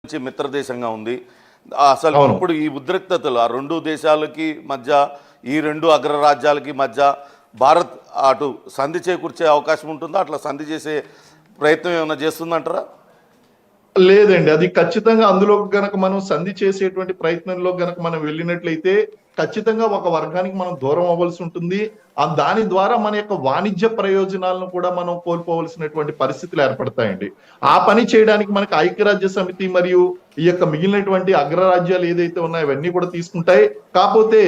నుంచి మిత్రదేశంగా ఉంది. అసలు అవును. ఇప్పుడు ఈ ఉద్రిక్తతలు ఆ 2 దేశాలకి మధ్య, ఈ 2 అగ్రరాజ్యాలకి మధ్య భారత్ అటు సంధి చేకూర్చే అవకాశం ఉంటుందా? అట్లా సంధి చేసే ప్రయత్నం ఏమైనా చేస్తుందంటారా? లేదండి. అది ఖచ్చితంగా అందులో గనక మనం సంధి చేసేటువంటి ప్రయత్నంలో గనక మనం వెళ్ళినట్లయితే ఖచ్చితంగా ఒక వర్గానికి మనం దూరం అవ్వాల్సి ఉంటుంది. దాని ద్వారా మన యొక్క వాణిజ్య ప్రయోజనాలను కూడా మనం కోల్పోవలసినటువంటి పరిస్థితులు ఏర్పడతాయండి. ఆ పని చేయడానికి మనకి ఐక్యరాజ్య సమితి మరియు ఈ యొక్క మిగిలినటువంటి అగ్రరాజ్యాలు ఏదైతే ఉన్నాయో అవన్నీ కూడా తీసుకుంటాయి. కాకపోతే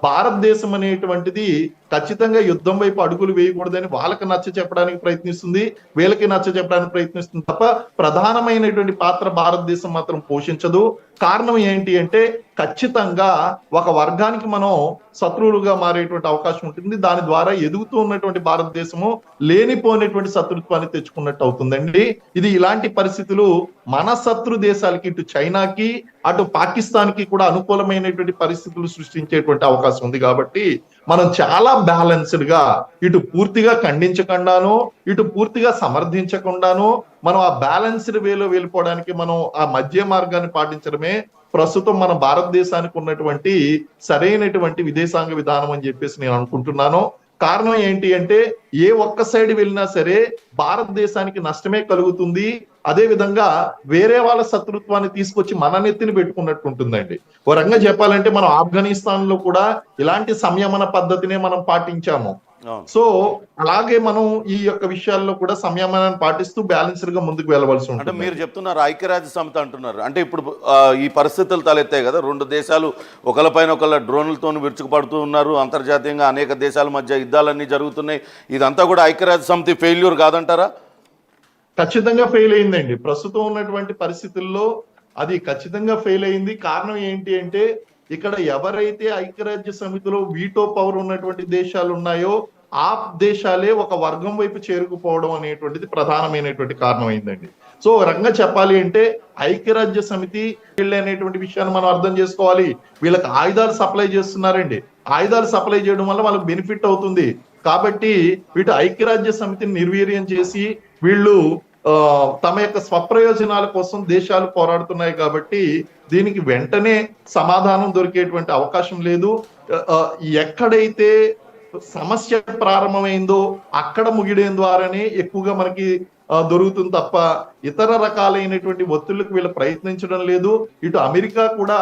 భారతదేశం అనేటువంటిది ఖచ్చితంగా యుద్ధం వైపు అడుగులు వేయకూడదని వాళ్ళకి నచ్చ చెప్పడానికి ప్రయత్నిస్తుంది, వీళ్ళకి నచ్చ చెప్పడానికి ప్రయత్నిస్తుంది తప్ప ప్రధానమైనటువంటి పాత్ర భారతదేశం మాత్రం పోషించదు. కారణం ఏంటి అంటే ఖచ్చితంగా ఒక వర్గానికి మనం శత్రువులుగా మారేటువంటి అవకాశం ఉంటుంది. దాని ద్వారా ఎదుగుతూ ఉన్నటువంటి భారతదేశము లేనిపోయినటువంటి శత్రుత్వాన్ని తెచ్చుకున్నట్టు అవుతుందండి. ఇది ఇలాంటి పరిస్థితులు మన శత్రు దేశాలకి, ఇటు చైనాకి అటు పాకిస్తాన్ కి కూడా అనుకూలమైనటువంటి పరిస్థితులు సృష్టించేటువంటి అవకాశం ఉంది. కాబట్టి మనం చాలా బ్యాలెన్స్డ్ గా ఇటు పూర్తిగా ఖండించకుండాను, ఇటు పూర్తిగా సమర్థించకుండాను మనం ఆ బ్యాలెన్స్డ్ వేలో వెళ్ళిపోవడానికి మనం ఆ మధ్య మార్గాన్ని పాటించడమే ప్రస్తుతం మన భారతదేశానికి ఉన్నటువంటి సరైనటువంటి విదేశాంగ విధానం అని చెప్పేసి నేను అనుకుంటున్నాను. కారణం ఏంటి అంటే ఏ ఒక్క సైడ్ వెళ్ళినా సరే భారతదేశానికి నష్టమే కలుగుతుంది. అదే విధంగా వేరే వాళ్ళ శత్రుత్వాన్ని తీసుకొచ్చి మన నెత్తిని పెట్టుకున్నట్టు ఉంటుందండి. ఓ రకంగా చెప్పాలంటే మనం ఆఫ్ఘనిస్తాన్ లో కూడా ఇలాంటి సంయమన పద్ధతినే మనం పాటించాము. సో అలాగే మనం ఈ యొక్క విషయాల్లో కూడా సంయమనాన్ని పాటిస్తూ బ్యాలెన్స్డ్ గా ముందుకు వెళ్ళవలసి ఉంటుంది. అంటే మీరు చెప్తున్నారు ఐక్యరాజ్య సమితి అంటున్నారు, అంటే ఇప్పుడు ఈ పరిస్థితులు తలెత్తాయి కదా, 2 దేశాలు ఒకళ్ళపైన ఒకళ్ళ డ్రోన్లతో విరుచుకుపడుతూ ఉన్నారు, అంతర్జాతీయంగా అనేక దేశాల మధ్య యుద్ధాలన్నీ జరుగుతున్నాయి. ఇదంతా కూడా ఐక్యరాజ్య సమితి ఫెయిల్యూర్ కాదంటారా? ఖచ్చితంగా ఫెయిల్ అయిందండి. ప్రస్తుతం ఉన్నటువంటి పరిస్థితుల్లో అది ఖచ్చితంగా ఫెయిల్ అయింది. కారణం ఏంటి అంటే ఇక్కడ ఎవరైతే ఐక్యరాజ్య సమితిలో వీటో పవర్ ఉన్నటువంటి దేశాలు ఉన్నాయో ఆ దేశాలే ఒక వర్గం వైపు చేరుకుపోవడం అనేటువంటిది ప్రధానమైనటువంటి కారణం అయిందండి. సో రంగా చెప్పాలి అంటే ఐక్యరాజ్య సమితి వీళ్ళు అనేటువంటి విషయాన్ని మనం అర్థం చేసుకోవాలి. వీళ్ళకి ఆయుధాలు సప్లై చేస్తున్నారండి. ఆయుధాలు సప్లై చేయడం వల్ల వాళ్ళకి బెనిఫిట్ అవుతుంది. కాబట్టి వీటి ఐక్యరాజ్య సమితిని నిర్వీర్యం చేసి వీళ్ళు తమ యొక్క స్వప్రయోజనాల కోసం దేశాలు పోరాడుతున్నాయి. కాబట్టి దీనికి వెంటనే సమాధానం దొరికేటువంటి అవకాశం లేదు. ఎక్కడైతే సమస్య ప్రారంభమైందో అక్కడ ముగియడం ద్వారానే ఎక్కువగా మనకి దొరుకుతుంది తప్ప ఇతర రకాలైనటువంటి ఒత్తిళ్లకు వీళ్ళు ప్రయత్నించడం లేదు. ఇటు అమెరికా కూడా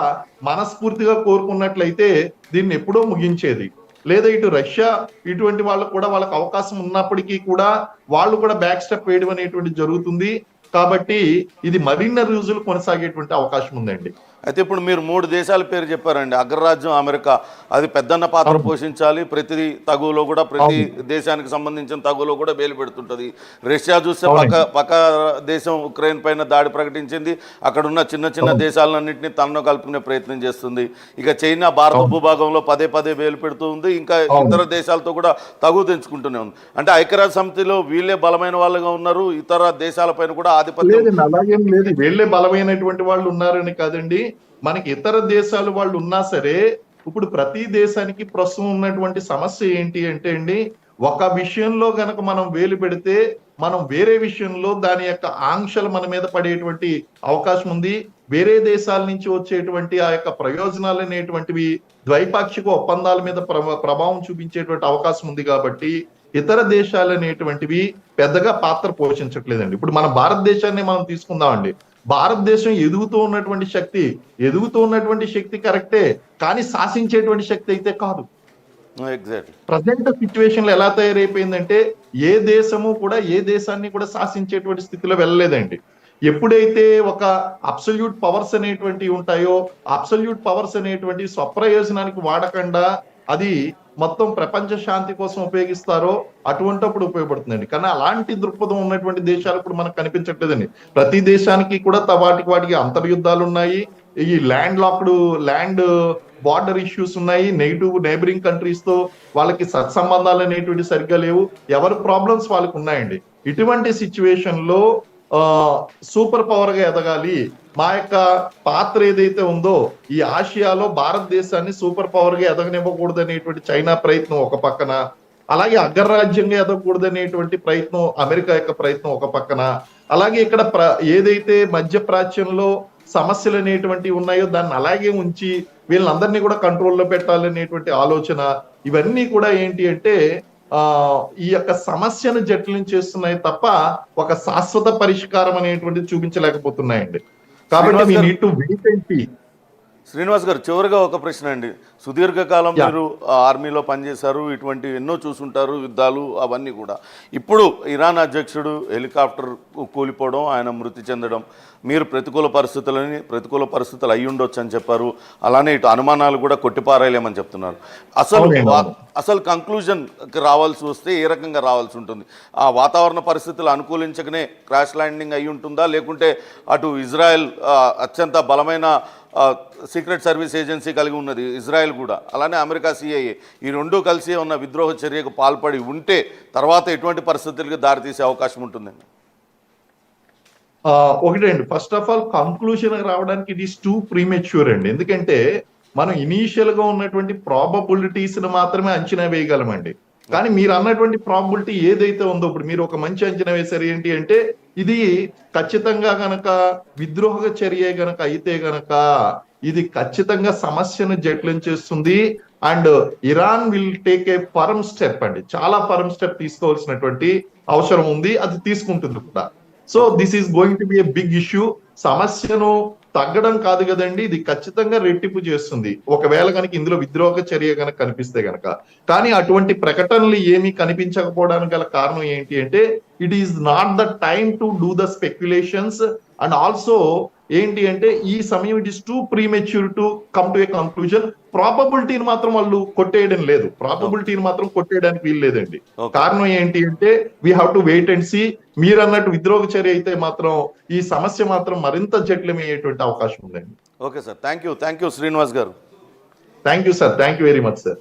మనస్ఫూర్తిగా కోరుకున్నట్లయితే దీన్ని ఎప్పుడో ముగించేది. లేదా ఇటు రష్యా ఇటువంటి వాళ్ళకు కూడా వాళ్ళకి అవకాశం ఉన్నప్పటికీ కూడా వాళ్ళు కూడా బ్యాక్ స్టెప్ వేయడం అనేటువంటి జరుగుతుంది. కాబట్టి ఇది మరిన్ని రోజులు కొనసాగేటువంటి అవకాశం ఉందండి. అయితే ఇప్పుడు మీరు 3 దేశాల పేరు చెప్పారండి. అగ్రరాజ్యం అమెరికా, అది పెద్దన్న పాత్ర పోషించాలి. ప్రతి తగువలో కూడా, ప్రతి దేశానికి సంబంధించిన తగువలో కూడా వేలు పెడుతుంటుంది. రష్యా చూస్తే పక్క దేశం ఉక్రెయిన్ పైన దాడి ప్రకటించింది. అక్కడ ఉన్న చిన్న చిన్న దేశాలన్నింటినీ తనలో కలుపుకునే ప్రయత్నం చేస్తుంది. ఇక చైనా భారత భూభాగంలో పదే వేలు పెడుతూ ఉంది. ఇంకా ఇతర దేశాలతో కూడా తగువ తెంచుకుంటూనే ఉంది. అంటే ఐక్యరాజ్య సమితిలో వీళ్ళే బలమైన వాళ్ళుగా ఉన్నారు, ఇతర దేశాలపైన కూడా ఆధిపత్యం. అలాగేం లేదు, వీళ్ళే బలమైనటువంటి వాళ్ళు ఉన్నారని కాదండి. మనకి ఇతర దేశాలు వాళ్ళు ఉన్నా సరే ఇప్పుడు ప్రతి దేశానికి ప్రస్తుతం ఉన్నటువంటి సమస్య ఏంటి అంటే అండి, ఒక విషయంలో గనక మనం వేలు పెడితే మనం వేరే విషయంలో దాని యొక్క ఆంక్షలు మన మీద పడేటువంటి అవకాశం ఉంది. వేరే దేశాల నుంచి వచ్చేటువంటి ఆ యొక్క ప్రయోజనాలు అనేటువంటివి ద్వైపాక్షిక ఒప్పందాల మీద ప్రభావం చూపించేటువంటి అవకాశం ఉంది. కాబట్టి ఇతర దేశాలు అనేటువంటివి పెద్దగా పాత్ర పోషించట్లేదండి. ఇప్పుడు మన భారతదేశాన్ని మనం తీసుకుందామండి. భారతదేశం ఎదుగుతూ ఉన్నటువంటి శక్తి కరెక్టే, కానీ శాసించేటువంటి శక్తి అయితే కాదు. ప్రజెంట్ సిచ్యువేషన్ లో ఎలా తయారైపోయిందంటే ఏ దేశము కూడా ఏ దేశాన్ని కూడా శాసించేటువంటి స్థితిలో వెళ్ళలేదండి. ఎప్పుడైతే ఒక అబ్సల్యూట్ పవర్స్ అనేటువంటివి ఉంటాయో అబ్సల్యూట్ పవర్స్ అనేటువంటి స్వప్రయోజనానికి వాడకుండా అది మొత్తం ప్రపంచ శాంతి కోసం ఉపయోగిస్తారో అటువంటిప్పుడు ఉపయోగపడుతుందండి. కానీ అలాంటి దృక్పథం ఉన్నటువంటి దేశాలు ఇప్పుడు మనకు కనిపించట్లేదండి. ప్రతి దేశానికి కూడా వాటికి అంతర్యుద్ధాలు ఉన్నాయి. ఈ ల్యాండ్ బార్డర్ ఇష్యూస్ ఉన్నాయి. నైబరింగ్ కంట్రీస్ తో వాళ్ళకి సత్సంబంధాలు అనేటువంటి సరిగ్గా లేవు. ఎవరి ప్రాబ్లమ్స్ వాళ్ళకి ఉన్నాయండి. ఇటువంటి సిచ్యువేషన్ లో సూపర్ పవర్ గా ఎదగాలి, మా యొక్క పాత్ర ఏదైతే ఉందో ఈ ఆసియాలో భారతదేశాన్ని సూపర్ పవర్ గా ఎదగనివ్వకూడదు అనేటువంటి చైనా ప్రయత్నం ఒక పక్కన, అలాగే అగ్రరాజ్యంగా ఎదగకూడదు అనేటువంటి ప్రయత్నం అమెరికా యొక్క ప్రయత్నం ఒక పక్కన, అలాగే ఇక్కడ ఏదైతే మధ్య ప్రాచ్యంలో సమస్యలు అనేటువంటివి ఉన్నాయో దాన్ని అలాగే ఉంచి వీళ్ళందరినీ కూడా కంట్రోల్లో పెట్టాలనేటువంటి ఆలోచన, ఇవన్నీ కూడా ఏంటి అంటే ఈ యొక్క సమస్యను జటిలం చేస్తున్నాయి తప్ప ఒక శాశ్వత పరిష్కారం అనేటువంటిది చూపించలేకపోతున్నాయండి. కాబట్టి శ్రీనివాస్ we గారు, need to wait and see. Srinivas గారు, చివరిగా ఒక ప్రశ్న అండి. సుదీర్ఘకాలం యా. మీరు ఆర్మీలో పనిచేశారు, ఇటువంటి ఎన్నో చూసుంటారు, యుద్ధాలు అవన్నీ కూడా. ఇప్పుడు ఇరాన్ అధ్యక్షుడు హెలికాప్టర్ కూలిపోవడం, ఆయన మృతి చెందడం, మీరు ప్రతికూల పరిస్థితులు అయి ఉండొచ్చు అని చెప్పారు. అలానే ఇటు అనుమానాలు కూడా కొట్టిపారేయలేమని చెప్తున్నారు. అసలు కంక్లూజన్కి రావాల్సి వస్తే ఏ రకంగా రావాల్సి ఉంటుంది? ఆ వాతావరణ పరిస్థితులు అనుకూలించకనే క్రాష్ ల్యాండింగ్ అయి ఉంటుందా, లేకుంటే అటు ఇజ్రాయెల్ అత్యంత బలమైన సీక్రెట్ సర్వీస్ ఏజెన్సీ కలిగి ఉన్నది ఇజ్రాయెల్ కూడా, అలానే అమెరికా సిఐఏ, ఈ రెండూ కలిసి ఉన్న విద్రోహ చర్యకు పాల్పడి ఉంటే తర్వాత ఎటువంటి పరిస్థితులకు దారితీసే అవకాశం ఉంటుందండి? ఒకటండి, ఫస్ట్ ఆఫ్ ఆల్ కంక్లూషన్ రావడానికి ఇట్ ఈస్ టూ ప్రీమెచ్యూర్ అండి. ఎందుకంటే మనం ఇనీషియల్ గా ఉన్నటువంటి ప్రాబబిలిటీస్ మాత్రమే అంచనా వేయగలమండి. కానీ మీరు అన్నటువంటి ప్రాబిలిటీ ఏదైతే ఉందో, ఇప్పుడు మీరు ఒక మంచి అంచనా వేశారు ఏంటి అంటే, ఇది ఖచ్చితంగా గనక విద్రోహ చర్య గనక అయితే గనక ఇది ఖచ్చితంగా సమస్యను జటిలం చేస్తుంది. And Iran will take a firm step అండి, చాలా ఫర్మ్ స్టెప్ తీసుకోవాల్సినటువంటి అవసరం ఉంది, అది తీసుకుంటుంది కూడా. So this is going to be a big issue. సమస్యను తగ్గడం కాదు కదండి, ఇది ఖచ్చితంగా రెట్టింపు చేస్తుంది ఒకవేళ కనుక ఇందులో విద్రోహ చర్య కనుక కనిపిస్తే గనక. కానీ అటువంటి ప్రకటనలు ఏమీ కనిపించకపోవడానికి గల కారణం ఏంటి అంటే, it is not the time to do the speculations. And also ఏంటి అంటే, ఈ సమయం it is too premature to come to a conclusion. ప్రాబబిలిటీని మాత్రం వాళ్ళు కొట్టేయడం లేదు, ప్రాబబిలిటీని మాత్రం కొట్టేయడానికి వీలు లేదండి. కారణం ఏంటి అంటే, we have to wait and see. మీరు అన్నట్టు విద్రోహ చర్య అయితే మాత్రం ఈ సమస్య మాత్రం మరింత జటిలమయ్యేటువంటి అవకాశం ఉందండి. Okay sir, thank you Srinivas garu. Thank you sir, thank you very much sir.